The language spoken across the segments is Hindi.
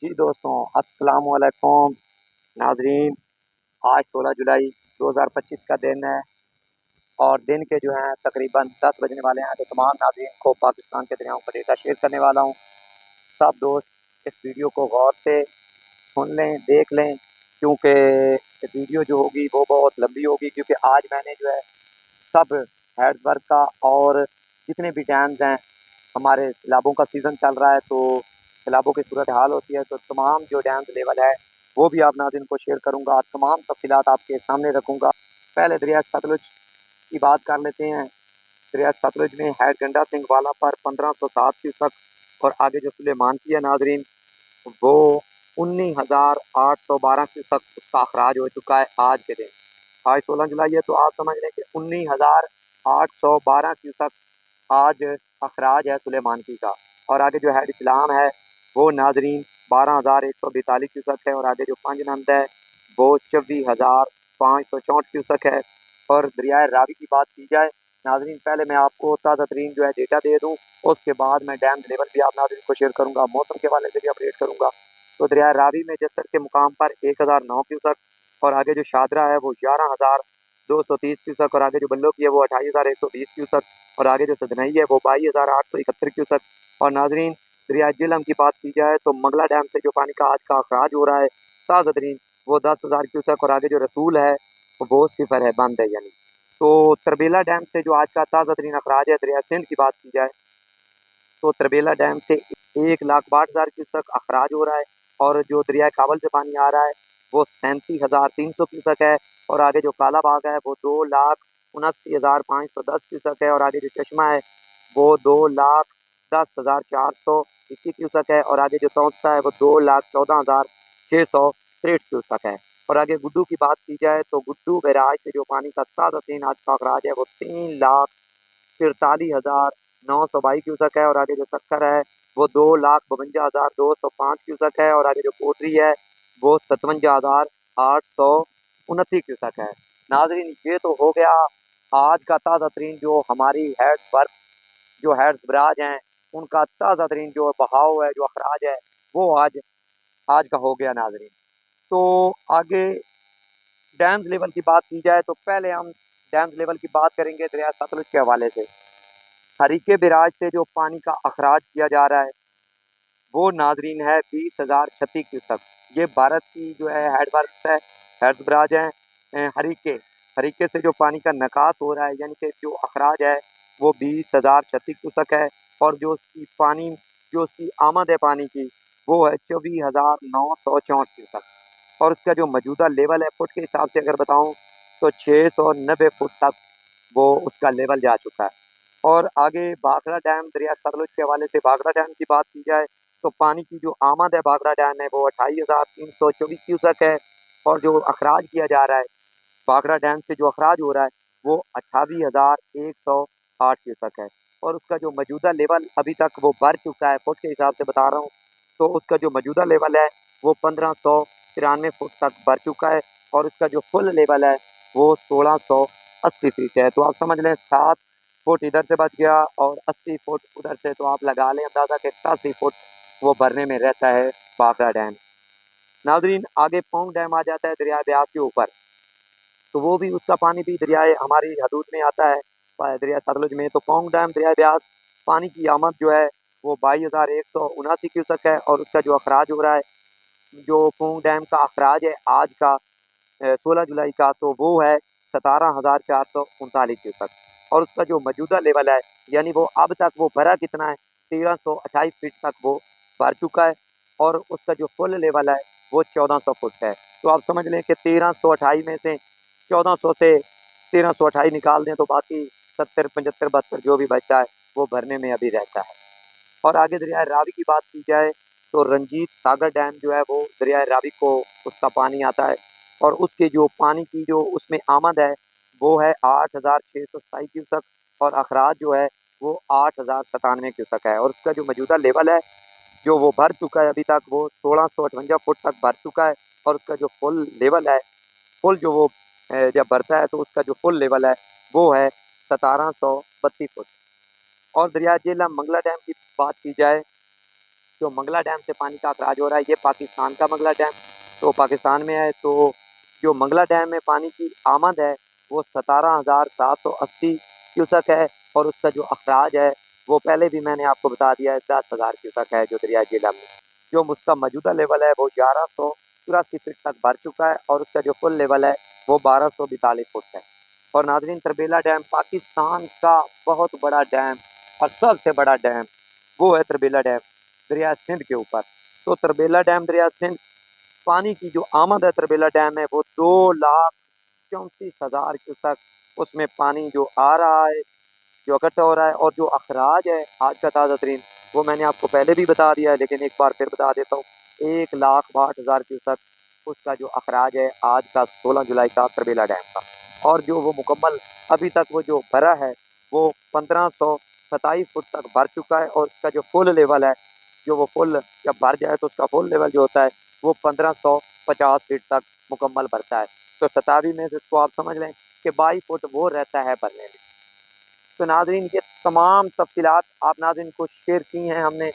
जी दोस्तों, अस्सलाम वालेकुम नाज़रीन। आज 16 जुलाई 2025 का दिन है और दिन के जो हैं तकरीबन 10 बजने वाले हैं। तो तमाम नाज़रीन को पाकिस्तान के दरियाओं का डेटा शेयर करने वाला हूँ। सब दोस्त इस वीडियो को गौर से सुन लें, देख लें, क्योंकि वीडियो जो होगी वो बहुत लंबी होगी, क्योंकि आज मैंने जो है सब हेड्सबर्ग का और जितने भी डैम्स हैं, हमारे सैलाबों का सीज़न चल रहा है, तो सैलाबों की सूरत हाल होती है, तो तमाम जो डैम्स लेवल है वो भी आप नाज़रीन को शेयर करूँगा, तमाम तफसीलात आपके सामने रखूँगा। पहले दरिया सतलुज की बात कर लेते हैं। दरिया सतलुज में हैड गंडा सिंह वाला पर 1507 क्यूसेक और आगे जो सुलेमान की है नाज़रीन, वो 19,812 क्यूसेक उसका अखराज हो चुका है आज के दिन। आज 16 जुलाई है, तो आप समझ लें कि 19,812 क्यूसेक आज अखराज है सुलेमानकी का। और आगे जो हेड इस्लाम है वो नाजरीन 12,142 क्यूसेक है और आगे जो पंजनंद है वो 24,564 क्यूसेक है। और दरियाए रावी की बात की जाए नाजरीन, पहले मैं आपको ताज़ा तरीन जो है डेटा दे दूँ, उसके बाद मैं डैम्स लेवल भी आप नाजरीन को शेयर करूँगा, मौसम के हवाले से भी अपडेट करूँगा। तो दरिया रावी में जसर के मुकाम पर 1009 क्यूसेक और आगे जो शादरा है वो 11,230 क्यूसेक और आगे जो बल्लो की है वो 28,120 क्यूसेक और आगे जो सदनई है वो 22,871 क्यूसेक। और नाजरीन दरिया जिलम की बात की जाए तो मंगला डैम से जो पानी का आज का अखराज हो रहा है ताज़ा तरीन, वो 10,000 क्यूसेक और आगे जो रसूल है वो सिफर है, बंद है यानी। तो तरबेला डैम से जो आज का ताज़ा तरीन अखराज है दरिया सिंध की बात की जाए तो तरबेला डैम से 1,62,000 क्यूसेक अखराज हो रहा है और जो दरिया काबल से पानी आ रहा है वो 37,300 क्यूसेक है और आगे जो काला बाग है वो 2,79,510 क्यूसेक है और आगे जो चश्मा है वो 2,10,421 क्यूसेक है और आगे जो तौसा है वो 2,14,663 क्यूसेक है। और आगे गुड्डू की बात की जाए तो गुड्डू बैराज से जो पानी का ताज़ा तीन आज का अखराज है वो 3,43,922 क्यूसेक है और आगे जो शक्कर है वो 2,52,205 क्यूसेक है और आगे जो पोट्री है वो 57,829 क्यूसेक है। नाजरीन ये तो हो गया आज का ताज़ा तरीन जो हमारी हेड्स वर्क्स जो हेड्स बराज हैं उनका ताज़ा तरीन जो बहाव है, जो अखराज है वो आज आज का हो गया नाजरीन। तो आगे डैम्स लेवल की बात की जाए तो पहले हम डैम्स लेवल की बात करेंगे दरिया सतलुज के हवाले से। हरीके बिराज से जो पानी का अखराज किया जा रहा है वो नाजरीन है 20,036 क्यूसेक। ये भारत की जो है हेडवर्क्स है, हेड्स बराज हैं हरीके। हरीके से जो पानी का निकास हो रहा है यानी कि जो अखराज है वो 20,036 क्यूसेक है और जो उसकी आमद है पानी की वो है 24,964 क्यूसेक और उसका जो मौजूदा लेवल है फुट के हिसाब से अगर बताऊं तो 690 फुट तक वो उसका लेवल जा चुका है। और आगे भाखड़ा डैम दरिया सतलुज के हवाले से भाखड़ा डैम की बात की जाए तो पानी की जो आमद है भाखड़ा डैम में वो 28,324 क्यूसेक है और जो अखराज किया जा रहा है भाखड़ा डैम से जो अखराज हो रहा है वो 28,108 क्यूसेक है और उसका जो मौजूदा लेवल अभी तक वो बढ़ चुका है, फुट के हिसाब से बता रहा हूँ, तो उसका जो मौजूदा लेवल है वो 1,593 फुट तक बढ़ चुका है और उसका जो फुल लेवल है वो 1,680 फीट है। तो आप समझ लें 7 फुट इधर से बच गया और 80 फुट उधर से, तो आप लगा लें अंदाज़ा कि 87 फुट वो भरने में रहता है भाखड़ा डैम। नाजरीन आगे पौंग डैम आ जाता है दरिया ब्यास के ऊपर, तो वो भी उसका पानी भी दरियाए हमारी हदूद में आता है दरिया सतलुज में। तो पौंग डैम दरिया ब्यास पानी की आमद जो है वो 22,179 क्यूसेक है और उसका जो अखराज हो रहा है, जो पौंग डैम का अखराज है आज का 16 जुलाई का, तो वो है 17,439 क्यूसेक और उसका जो मौजूदा लेवल है यानी वो अब तक वो भरा कितना है 1,328 फीट तक वो भर चुका है और उसका जो फुल लेवल है वो 1,400 फुट है। तो आप समझ लें कि 1,328 में से 1,400 से 1,328 निकाल दें तो बाकी 70, 75, 72 जो भी बचता है वो भरने में अभी रहता है। और आगे दरिया रावी की बात की जाए तो रंजीत सागर डैम जो है वो दरिया रावी को उसका पानी आता है और उसके जो पानी की जो उसमें आमद है वो है 8,627 क्यूसेक और अखराज जो है वो 8,097 क्यूसेक है और उसका जो मौजूदा लेवल है जो वो भर चुका है अभी तक वो 1,658 फुट तक भर चुका है और उसका जो फुल लेवल है, फुल जो वो जब भरता है तो उसका जो फुल लेवल है वो है 1,732 फुट। और दरिया झेलम मंगला डैम की बात की जाए जो मंगला डैम से पानी का अखराज हो रहा है, ये पाकिस्तान का मंगला डैम तो पाकिस्तान में है। तो जो मंगला डैम में पानी की आमद है वो 17,780 क्यूसेक है और उसका जो अखराज है वो पहले भी मैंने आपको बता दिया है 10,000 क्यूसेक है जो दरिया झेलम में। जो उसका मौजूदा लेवल है वो 1184 फीट तक भर चुका है और उसका जो फुल लेवल है वो 1242 फुट है। और नाजरीन, तरबेला डैम पाकिस्तान का बहुत बड़ा डैम और सबसे बड़ा डैम वो है तरबेला डैम दरिया सिंध के ऊपर। तो तरबेला डैम दरिया सिंध पानी की जो आमद है तरबेला डैम है वो 2,34,000 क्यूसेक उसमें पानी जो आ रहा है, जो इकट्ठा हो रहा है। और जो अखराज है आज का ताज़ा तरीन वो मैंने आपको पहले भी बता दिया है, लेकिन एक बार फिर बता देता हूँ। 1,62,000 क्यूसेक उसका जो अखराज है आज का 16 जुलाई का तरबेला डैम का। और जो वो मुकम्मल अभी तक वो जो भरा है वो 1527 फुट तक भर चुका है और उसका जो फुल लेवल है, जो वो फुल जब भर जाए तो उसका फुल लेवल जो होता है वो 1550 फीट तक मुकम्मल भरता है। तो 27 में से तो आप समझ लें कि 22 फुट वो रहता है भरने में। तो नाज़रीन, ये तमाम तफ़सीलात आप नाज़रीन को शेयर की हैं हमने,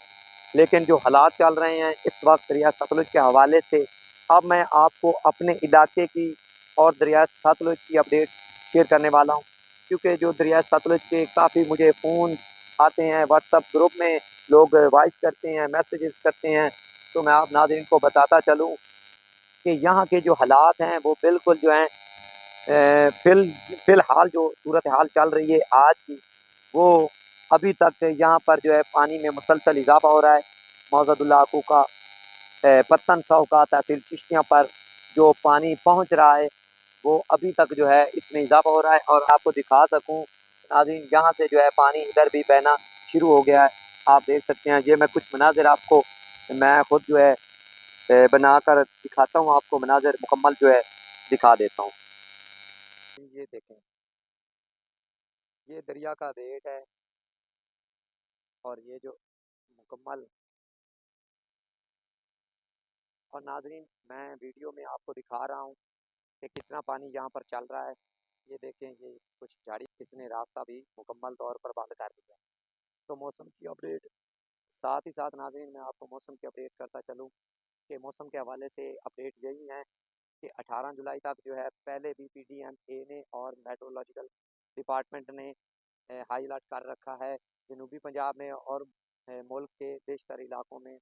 लेकिन जो हालात चल रहे हैं इस वक्त दरिया सतलुज के हवाले से, अब मैं आपको अपने इलाके की और दरिया सतलुज की अपडेट्स शेयर करने वाला हूँ। क्योंकि जो दरिया सतलुज के काफ़ी मुझे फ़ोन्स आते हैं, व्हाट्सएप ग्रुप में लोग वॉइस करते हैं, मैसेजेस करते हैं, तो मैं आप नाज़रीन को बताता चलूँ कि यहाँ के जो हालात हैं वो बिल्कुल जो हैं फ़िलहाल जो सूरत हाल चल रही है आज की, वो अभी तक यहाँ पर जो है पानी में मुसलसल इज़ाफ़ा हो रहा है। मौजदुल्ला आकू का पत्तन साहूका तहसील चिश्तियाँ पर जो पानी पहुँच रहा है वो अभी तक जो है इसमें इज़ाफ़ा हो रहा है। और आपको दिखा सकूँ नाज़रीन, यहाँ से जो है पानी इधर भी बहना शुरू हो गया है। आप देख सकते हैं, ये मैं कुछ मनाज़िर आपको मैं खुद जो है बनाकर दिखाता हूँ, आपको मनाज़िर मुकम्मल जो है दिखा देता हूँ। ये देखें, ये दरिया का रेट है और ये जो मुकम्मल। और नाज़रीन, मैं वीडियो में आपको दिखा रहा हूँ कि कितना पानी यहाँ पर चल रहा है। ये देखें, ये कुछ झाड़ी किसने रास्ता भी मुकम्मल तौर पर बंद कर दिया। तो मौसम की अपडेट साथ ही साथ नाज़रीन मैं आपको मौसम की अपडेट करता चलूँ कि मौसम के हवाले से अपडेट यही है कि 18 जुलाई तक जो है पहले भी पीडीएमए ने और मेट्रोलॉजिकल डिपार्टमेंट ने हाई अलर्ट कर रखा है जनूबी पंजाब में और मुल्क के बेशतर इलाकों में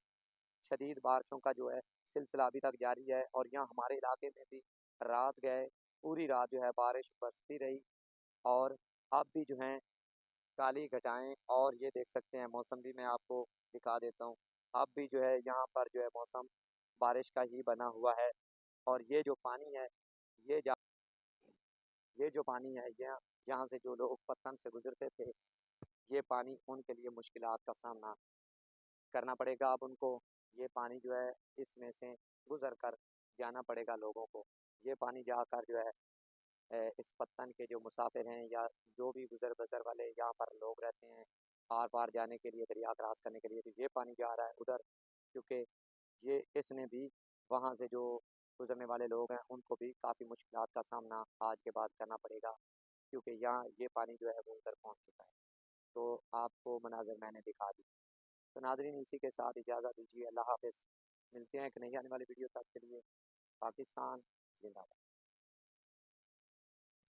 शदीद बारिशों का जो है सिलसिला अभी तक जारी है। और यहाँ हमारे इलाके में भी रात गए पूरी रात जो है बारिश बरसती रही। और अब भी जो हैं काली घटाएं, और ये देख सकते हैं मौसम भी मैं आपको दिखा देता हूँ। अब भी जो है यहाँ पर जो है मौसम बारिश का ही बना हुआ है। और ये जो पानी है, ये जा ये जो पानी है यहाँ यहाँ से जो लोग पत्तन से गुजरते थे, ये पानी उनके लिए मुश्किलात का सामना करना पड़ेगा अब उनको। ये पानी जो है इसमें से गुजर कर जाना पड़ेगा लोगों को। ये पानी जाकर जो है इस पत्तन के जो मुसाफिर हैं या जो भी गुजर बसर वाले यहाँ पर लोग रहते हैं आर पार जाने के लिए, दरिया क्रॉस करने के लिए, तो ये पानी जा रहा है उधर। क्योंकि ये इसने भी वहाँ से जो गुजरने वाले लोग हैं उनको भी काफ़ी मुश्किलात का सामना आज के बाद करना पड़ेगा। क्योंकि यहाँ ये पानी जो है वो उधर पहुँच चुका है। तो आपको मनाज़िर मैंने दिखा दी। तो नाज़रीन, इसी के साथ इजाज़त दीजिए। अल्लाह हाफ़िज़। मिलते हैं एक नई आने वाली वीडियो तक के लिए। पाकिस्तान ज़िंदाबाद।